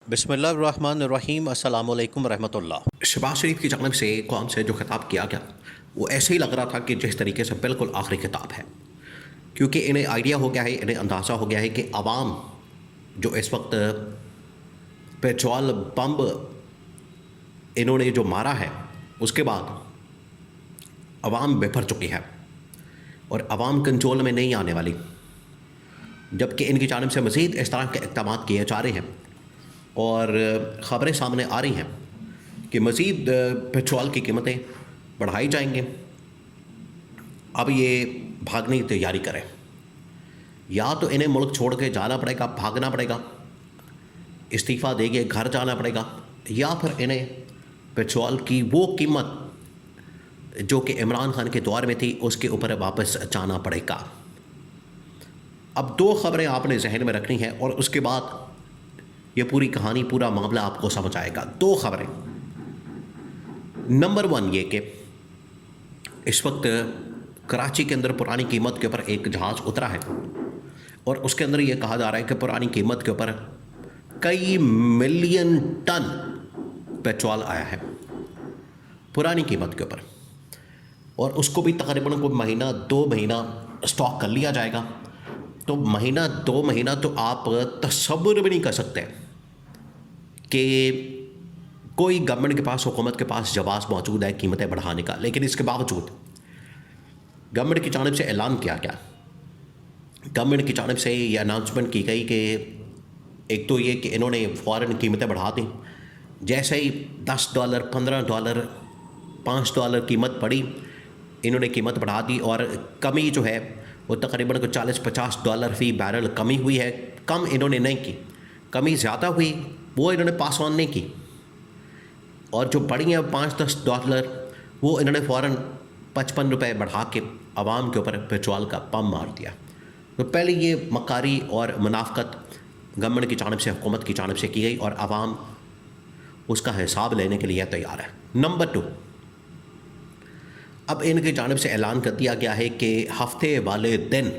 बिस्मिल्लाहिर्रहमानिर्रहीम अस्सलामु अलैकुम रहमतुल्लाह। शहबाज शरीफ की जानिब से कौम से जो खिताब किया गया वो ऐसे ही लग रहा था कि जिस तरीके से बिल्कुल आखिरी खिताब है, क्योंकि इन्हें आइडिया हो गया है, इन्हें अंदाज़ा हो गया है कि आवाम जो इस वक्त पेट्रोल बम इन्होंने जो मारा है उसके बाद आवाम बेफर चुकी है और आवाम कंट्रोल में नहीं आने वाली, जबकि इनकी जानिब से मज़ीद इस तरह के इक़दाम किए जा रहे हैं और ख़बरें सामने आ रही हैं कि मज़ीद पेट्रोल की कीमतें बढ़ाई जाएंगी। अब ये भागने की तैयारी करें, या तो इन्हें मुल्क छोड़ के जाना पड़ेगा, भागना पड़ेगा, इस्तीफ़ा देके घर जाना पड़ेगा, या फिर इन्हें पेट्रोल की वो कीमत जो कि इमरान खान के दौर में थी उसके ऊपर वापस जाना पड़ेगा। अब दो ख़बरें आपने जहन में रखनी है और उसके बाद ये पूरी कहानी, पूरा मामला आपको समझ आएगा। दो ख़बरें। नंबर वन ये कि इस वक्त कराची के अंदर पुरानी कीमत के ऊपर एक जहाज़ उतरा है और उसके अंदर ये कहा जा रहा है कि पुरानी कीमत के ऊपर कई मिलियन टन पेट्रोल आया है पुरानी कीमत के ऊपर, और उसको भी तकरीबन कोई महीना 2 महीना स्टॉक कर लिया जाएगा। तो महीना 2 महीना तो आप तसव्वुर भी नहीं कर सकते कि कोई गवर्नमेंट के पास, हुकूमत के पास जवाब मौजूद है कीमतें बढ़ाने का। लेकिन इसके बावजूद गवर्नमेंट की जानिब से ऐलान किया गया, गवर्नमेंट की जानिब से ये अनाउंसमेंट की गई कि एक तो ये कि इन्होंने फ़ौरन कीमतें बढ़ा दी। जैसे ही $10, $15, $5 कीमत बढ़ी, इन्होंने कीमत बढ़ा दी और कमी जो है वो तकरीबन को $40-50 फ़ी बैरल कमी हुई है। कम इन्होंने नहीं की, कमी ज़्यादा हुई वो इन्होंने पास ऑन नहीं की, और जो बढ़ी है $5-10 वो इन्होंने फ़ौरन ₹55 बढ़ा के आवाम के ऊपर पेट्रोल का पम्प मार दिया। तो पहले ये मकारी और मुनाफ़कत गवर्नमेंट की जानिब से, हुकूमत की जानिब से की गई और आवाम उसका हिसाब लेने के लिए तैयार है। नंबर 2, अब इनकी जानिब से ऐलान कर दिया गया है कि हफ्ते वाले दिन,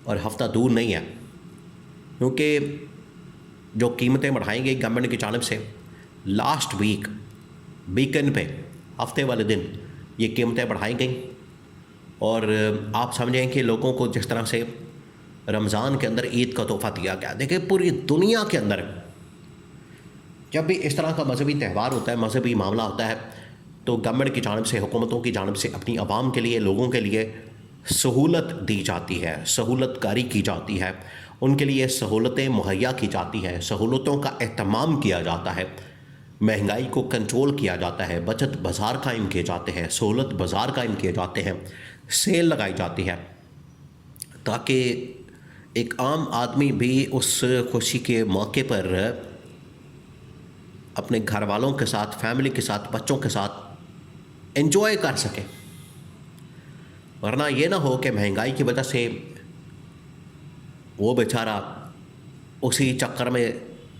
और हफ्ता दूर नहीं है, क्योंकि जो कीमतें बढ़ाई गई गवर्नमेंट की जानिब से लास्ट वीकेंड पे हफ्ते वाले दिन ये कीमतें बढ़ाई गई। और आप समझें कि लोगों को जिस तरह से रमज़ान के अंदर ईद का तोहफ़ा दिया गया, देखिए पूरी दुनिया के अंदर जब भी इस तरह का मजहबी त्यौहार होता है, मजहबी मामला होता है, तो गवर्नमेंट की जानिब से, हुकूमतों की जानिब से अपनी आवाम के लिए, लोगों के लिए सहूलत दी जाती है, सहूलतकारी की जाती है, उनके लिए सहूलतें मुहैया की जाती हैं, सहूलतों का एहतमाम किया जाता है, महंगाई को कंट्रोल किया जाता है, बचत बाज़ार कायम किए जाते हैं, सहूलत बाज़ार कायम किए जाते हैं, सेल लगाई जाती है, ताकि एक आम आदमी भी उस खुशी के मौके पर अपने घर वालों के साथ, फैमिली के साथ, बच्चों के साथ एंजॉय कर सके। वरना ये ना हो कि महंगाई की वजह से वो बेचारा उसी चक्कर में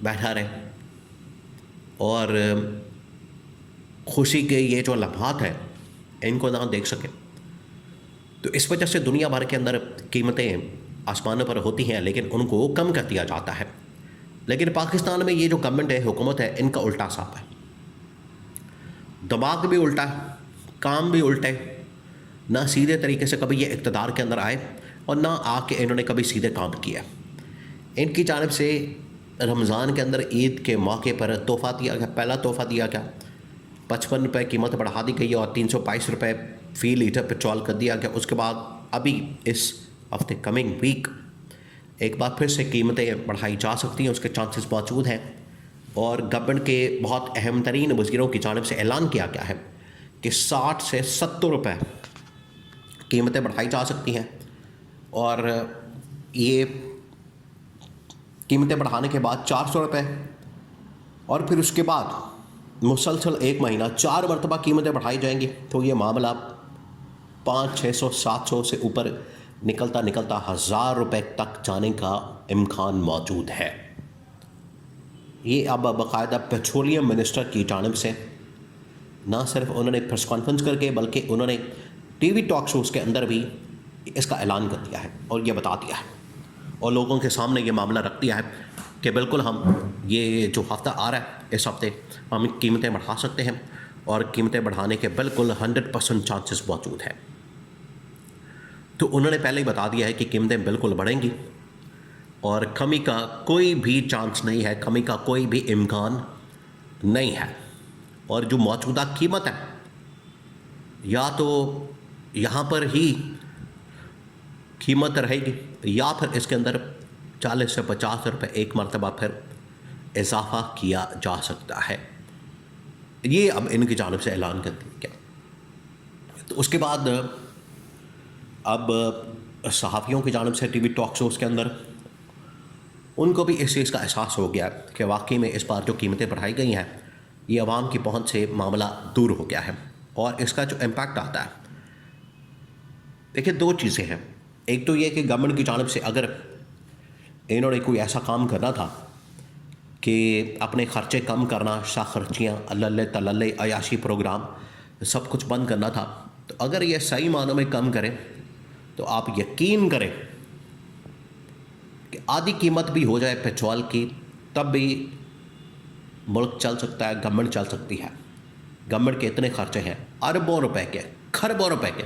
बैठा रहे और खुशी के ये जो लम्हात हैं इनको ना देख सके। तो इस वजह से दुनिया भर के अंदर कीमतें आसमानों पर होती हैं, लेकिन उनको कम कर दिया जाता है। लेकिन पाकिस्तान में ये जो गवर्नमेंट है, हुकूमत है, इनका उल्टा साफ है, दिमाग भी उल्टा है, काम भी उल्टे, ना सीधे तरीके से कभी ये इक़्तिदार के अंदर आए और ना आके इन्होंने कभी सीधे काम किया। इनकी जानिब से रमज़ान के अंदर ईद के मौके पर तोहफ़ा दिया गया, पहला तोहफ़ा दिया गया, ₹55 कीमत बढ़ा दी गई और ₹322 फ़ी लीटर पेट्रोल कर दिया गया। उसके बाद अभी इस हफ्ते, कमिंग वीक, एक बार फिर से कीमतें बढ़ाई जा सकती हैं, उसके चांसेस मौजूद हैं। और गवर्नमेंट के बहुत अहम तरीन वज़ीरों की जानिब से ऐलान किया गया है कि ₹60 से ₹70 कीमतें बढ़ाई जा सकती हैं, और ये कीमतें बढ़ाने के बाद ₹400, और फिर उसके बाद मुसलसल 1 महीना 4 मरतबा कीमतें बढ़ाई जाएंगी। तो ये मामला 500, 600, 700 से ऊपर निकलता निकलता ₹1000 तक जाने का इम्कान मौजूद है। ये अब बाकायदा पेट्रोलियम मिनिस्टर की जानिब से ना सिर्फ उन्होंने प्रेस कॉन्फ्रेंस करके, बल्कि उन्होंने टीवी टॉक शोज़ के अंदर भी इसका ऐलान कर दिया है और ये बता दिया है और लोगों के सामने ये मामला रख दिया है कि बिल्कुल हम ये जो हफ्ता आ रहा है इस हफ्ते हम कीमतें बढ़ा सकते हैं और कीमतें बढ़ाने के बिल्कुल 100% चांसेस मौजूद हैं। तो उन्होंने पहले ही बता दिया है कि कीमतें बिल्कुल बढ़ेंगी और कमी का कोई भी चांस नहीं है, कमी का कोई भी इम्कान नहीं है। और जो मौजूदा कीमत है या तो यहाँ पर ही कीमत रहेगी या फिर इसके अंदर 40 से 50 रुपये एक मरतबा फिर इजाफा किया जा सकता है। ये अब इनकी जानिब से ऐलान कर दिया गया। तो उसके बाद अब सहाफ़ियों की जानिब से टीवी टॉक शोज़ के अंदर उनको भी इस चीज़ का एहसास हो गया कि वाकई में इस बार जो कीमतें बढ़ाई गई हैं ये आवाम की पहुंच से मामला दूर हो गया है और इसका जो इम्पैक्ट आता है, देखिए दो चीज़ें हैं। एक तो ये कि गवर्नमेंट की जानिब से अगर इन्होंने कोई ऐसा काम करना था कि अपने ख़र्चे कम करना, शाखर्चियाँ, अल्ले तल्ले, अयाशी प्रोग्राम सब कुछ बंद करना था, तो अगर ये सही मानों में कम करें तो आप यकीन करें कि आधी कीमत भी हो जाए पेट्रोल की तब भी मुल्क चल सकता है, गवर्नमेंट चल सकती है। गवर्नमेंट के इतने खर्चे हैं, अरबों रुपए के, खरबों रुपए के,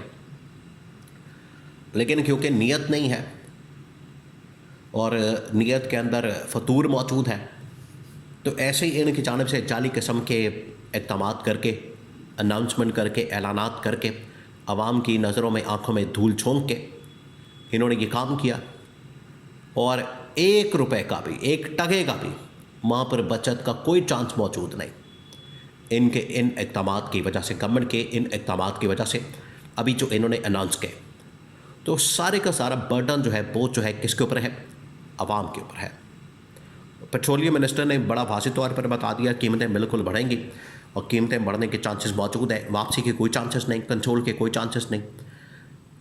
लेकिन क्योंकि नीयत नहीं है और नीयत के अंदर फतूर मौजूद है, तो ऐसे ही इनकी जानिब से जाली किस्म के इक़दामात करके, अनाउंसमेंट करके, ऐलानात करके, आवाम की नज़रों में आँखों में धूल झोंक के इन्होंने ये काम किया और 1 रुपए का भी, 1 टके का भी वहाँ पर बचत का कोई चांस मौजूद नहीं। इनके इन इक़दामात की वजह से, गवर्नमेंट के इन इक़दामात की वजह से अभी जो इन्होंने अनाउंस किए, तो सारे का सारा बर्डन जो है, बोझ जो है किसके ऊपर है? आवाम के ऊपर है। पेट्रोलियम मिनिस्टर ने बड़ा वाज़ेह तौर पर बता दिया कीमतें बिल्कुल बढ़ेंगी और कीमतें बढ़ने के चांसेस मौजूद है, वापसी के कोई चांसेस नहीं, कंट्रोल के कोई चांसेस नहीं।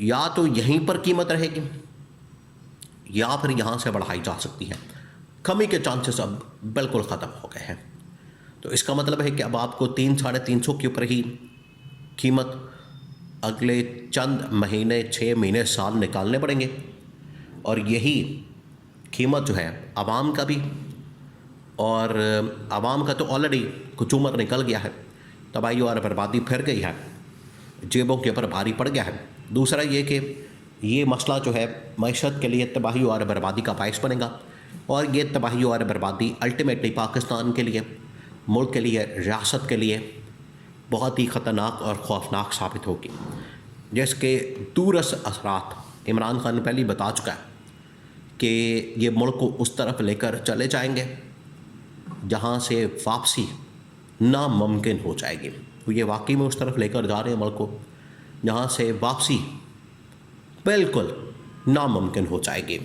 या तो यहीं पर कीमत रहेगी या फिर यहाँ से बढ़ाई जा सकती है। कमी के चांसेस अब बिल्कुल ख़त्म हो गए हैं। तो इसका मतलब है कि अब आपको 300-350 के ऊपर ही कीमत अगले चंद महीने, 6 महीने, साल निकालने पड़ेंगे और यही कीमत जो है आवाम का भी, और आवाम का तो ऑलरेडी कुछ उम्र निकल गया है, तबाही और बर्बादी फिर गई है, जेबों के ऊपर भारी पड़ गया है। दूसरा ये कि ये मसला जो है मईशत के लिए तबाही और बर्बादी का बायस बनेगा और ये तबाही और बर्बादी अल्टीमेटली पाकिस्तान के लिए, मुल्क के लिए, रियासत के लिए बहुत ही ख़तरनाक और खौफनाक साबित होगी, जिसके दूरस असरात इमरान खान पहले ही बता चुका है कि ये मुल्क को उस तरफ लेकर चले जाएंगे जहाँ से वापसी नामुमकिन हो जाएगी। तो ये वाकई में उस तरफ लेकर जा रहे हैं मुल्क को जहाँ से वापसी बिल्कुल नामुमकिन हो जाएगी।